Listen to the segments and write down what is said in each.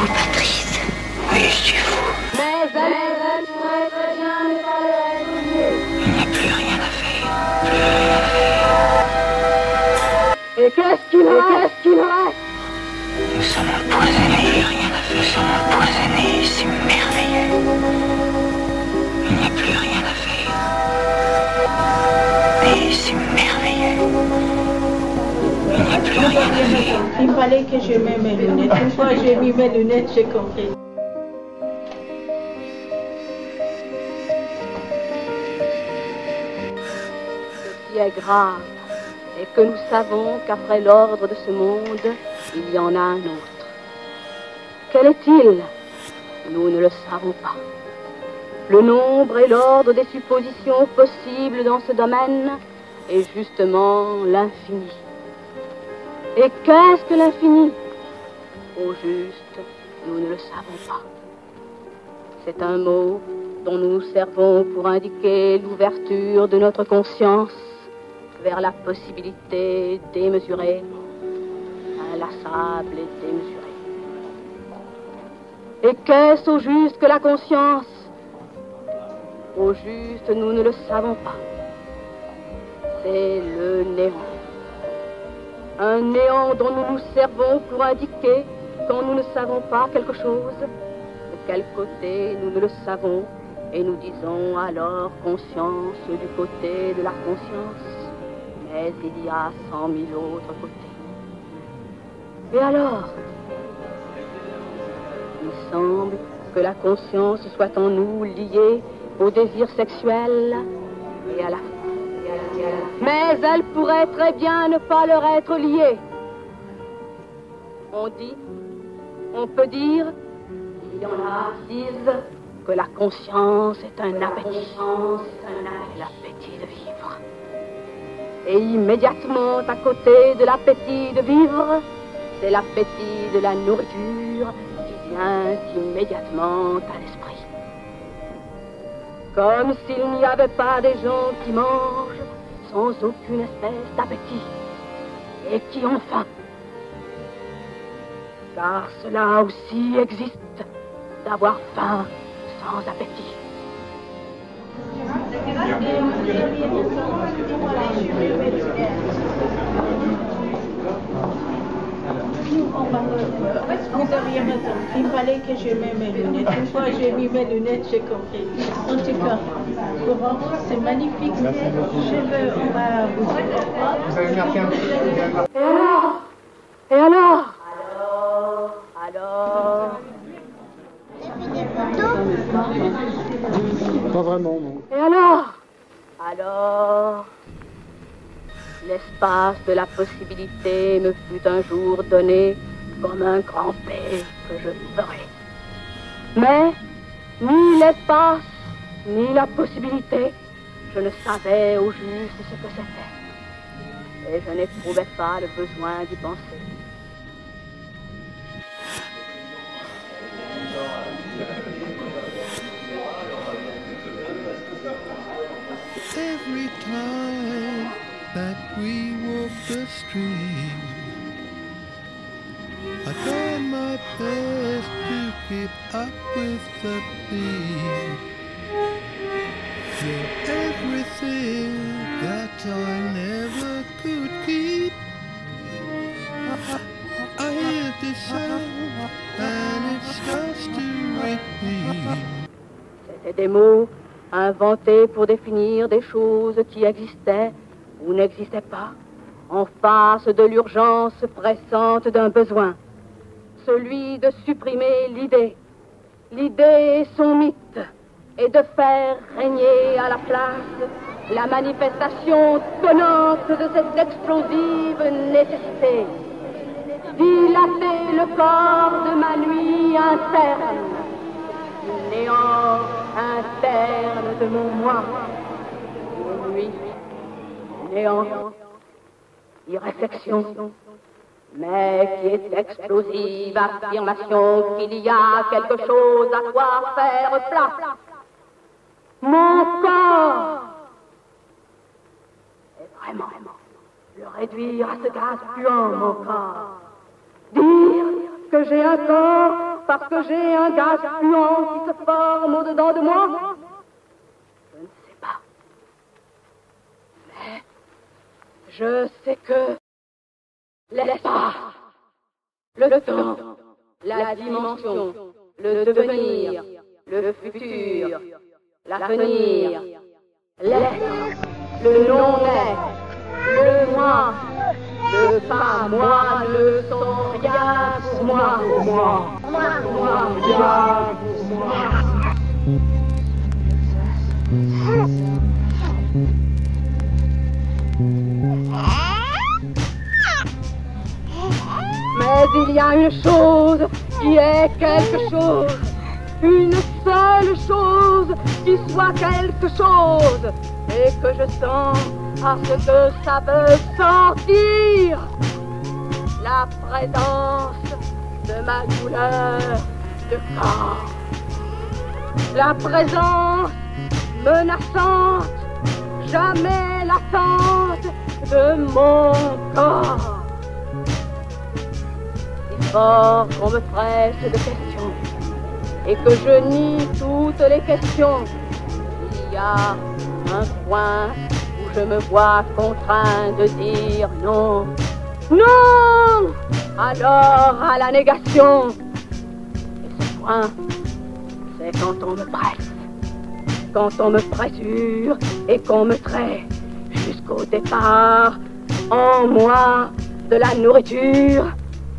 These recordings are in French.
fou, Patrice. Oui, je suis fou. Mais elle pourrait très bien ne pas le réveiller. Il n'y a plus rien à faire. Plus rien à faire. Et qu'est-ce qu'il reste? Nous sommes empoisonnés, rien à faire. Nous sommes empoisonnés, c'est merveilleux. Il n'y a plus rien à faire. Mais c'est merveilleux. Il n'y a plus rien à faire. Il fallait que je mette mes lunettes. Une fois j'ai mis mes lunettes, j'ai compris. Ce qui est grave est que nous savons qu'après l'ordre de ce monde, il y en a un autre. Quel est-il? Nous ne le savons pas. Le nombre et l'ordre des suppositions possibles dans ce domaine est justement l'infini. Et qu'est-ce que l'infini? Au juste, nous ne le savons pas. C'est un mot dont nous nous servons pour indiquer l'ouverture de notre conscience vers la possibilité démesurée, inlassable et démesurée. Et qu'est-ce au juste que la conscience? Au juste, nous ne le savons pas. C'est le néant. Un néant dont nous nous servons pour indiquer, quand nous ne savons pas quelque chose, de quel côté nous ne le savons, et nous disons alors conscience du côté de la conscience. Mais il y a 100 000 autres côtés. Et alors? Il semble que la conscience soit en nous liée au désir sexuel et à la mais elle pourrait très bien ne pas leur être liée. On peut dire, il y en a qui disent que la conscience est un appétit, l'appétit de vivre. Et immédiatement à côté de l'appétit de vivre, c'est l'appétit de la nourriture qui vient immédiatement à l'esprit. Comme s'il n'y avait pas des gens qui mangent sans aucune espèce d'appétit et qui ont faim. Car cela aussi existe, d'avoir faim sans appétit. Vous aviez raison. Il fallait que je mette mes lunettes. Une fois j'ai mis mes lunettes, j'ai compris. En tout cas, Laurent, c'est magnifique. On va Vous avez marqué un petit. Et alors? Pas vraiment, non. Et alors, l'espace de la possibilité me fut un jour donné comme un grand paix que je ferai. Mais ni l'espace, ni la possibilité, je ne savais au juste ce que c'était. Et je n'éprouvais pas le besoin d'y penser. Every time that we walk the street, I try my best to keep up with the beat. You're everything that I never could keep. I hear this sound and it starts to repeat. C'était des mots inventés pour définir des choses qui existaient ou n'existaient pas, en face de l'urgence pressante d'un besoin, celui de supprimer l'idée, l'idée et son mythe, et de faire régner à la place la manifestation tonnante de cette explosive nécessité, dilater le corps de ma nuit interne, du néant interne de mon moi, une nuit, néant, irréflexion, mais qui est explosive affirmation qu'il y a quelque chose à quoi faire place. Mon corps est vraiment le réduire à ce gaz puant, mon corps. Dire que j'ai un corps parce que j'ai un gaz fluent qui se forme au-dedans de moi? Je ne sais pas. Mais je sais que l'espace, le temps, la dimension, le devenir, le futur, l'avenir, l'être, le non-être, le moi, le pas moi ne sont rien pour moi. Rien pour moi. Mais il y a une chose qui est quelque chose, une seule chose qui soit quelque chose, et que je sens parce que ça veut sentir la présence de ma douleur de corps, la présence menaçante, jamais latente de mon corps. C'est fort qu'on me presse de questions et que je nie toutes les questions. Il y a un point où je me vois contraint de dire non. Non! Alors à la négation. Et ce point, c'est quand on me presse, quand on me pressure et qu'on me traite jusqu'au départ en moi de la nourriture,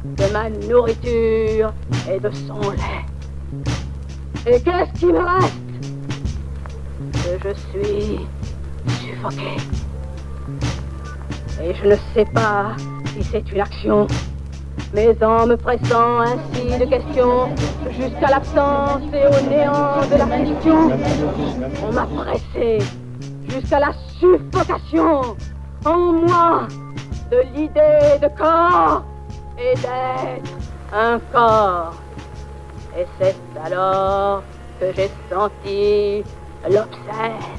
de ma nourriture et de son lait. Et qu'est-ce qui me reste? Que je suis suffoqué. Et je ne sais pas si c'est une action, mais en me pressant ainsi de questions jusqu'à l'absence et au néant de la question, on m'a pressé jusqu'à la suffocation en moi de l'idée de corps et d'être un corps. Et c'est alors que j'ai senti l'obscène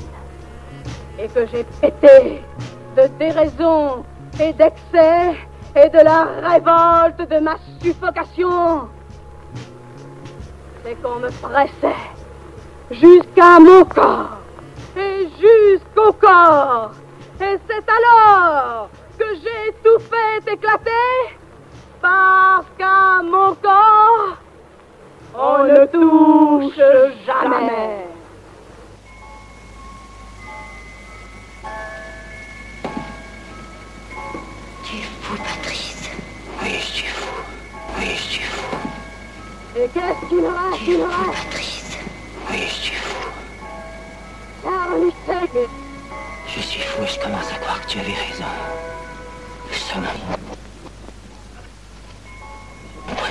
et que j'ai pété de déraison et d'excès et de la révolte de ma suffocation. C'est qu'on me pressait jusqu'à mon corps et jusqu'au corps. Et c'est alors que j'ai tout fait éclater, parce qu'à mon corps, on ne touche jamais. Tu es fou, Patrice. Oui, je suis fou. Oui, je suis fou. Et qu'est-ce qu'il reste? Tu es fou, Patrice. Oui, je suis fou. Je suis fou et je commence à croire que tu avais raison. Le saumon.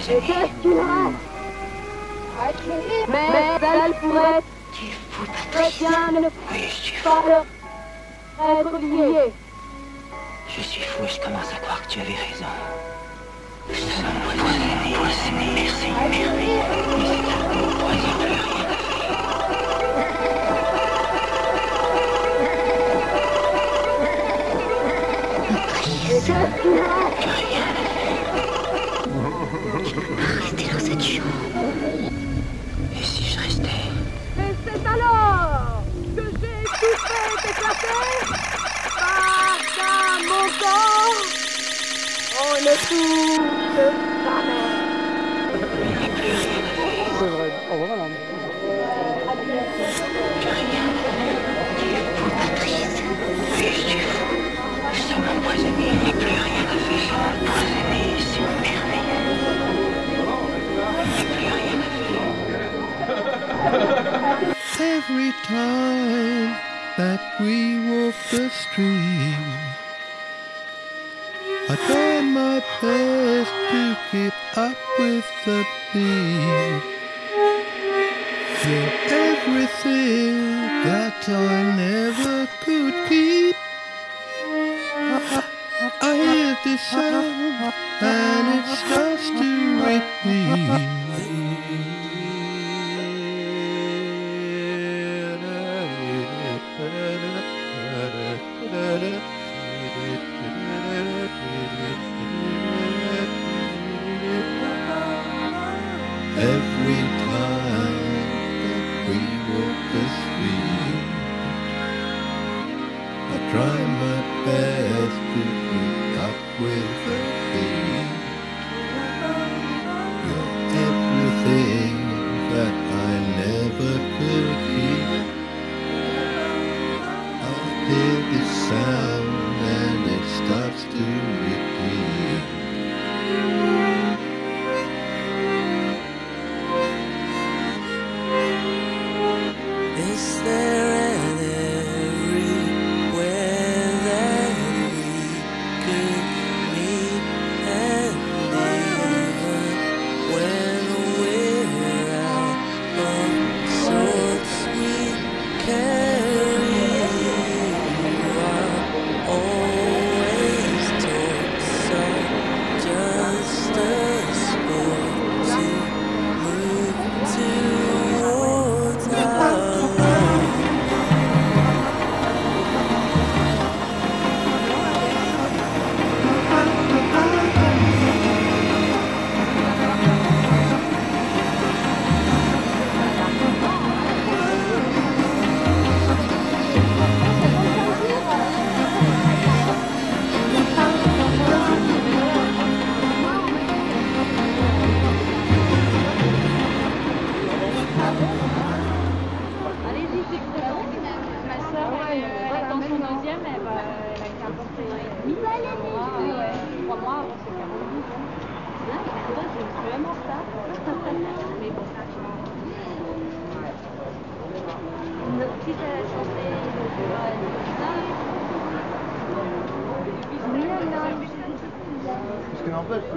Et qu'est-ce qu'il reste? Mais elle pourrait Tu es fou, très Patrice. bien ne Oui, je suis fou. pas être lié. Je suis fou et je commence à croire que tu avais raison. Le saumon poisonné, poisonné, merci, merveilleux. Mais c'est un poison, plus rien à faire. Et qu'est-ce qu'il reste? Plus rien à faire. Je peux pas rester dans cette chambre. Et si je restais? Et c'est alors que j'ai tout fait éclater, parce qu'à mon corps, on ne touche jamais. Il n'y a plus rien à faire. C'est vrai. Au revoir, madame. Plus rien à faire. Tu es fou, Patrice. Oui, je suis fou. Le saumon poisonné, il n'y a plus rien à faire. Le saumon poisonné, c'est merveilleux. Il n'y a plus rien à faire. Every time that we walk the street, I try my best to keep up with the beat. You're everything that I never could keep. I hear this sound and it starts to repeat. every time that we walk the street. I try my best to keep up with the beat. You're everything that I never could keep. I hear this sound and it starts to repeat. Is there an everywhere that we could meet? And even when we're out of sorts, we carry our always talk so just a sport to move towards our love. Ma soeur, elle attend son deuxième, elle a 40 ans et demi. 3 mois avant ses 42 ans. Là, je suis vraiment en retard. Mais bon. Notre petite a chanté Ce qui n'empêche,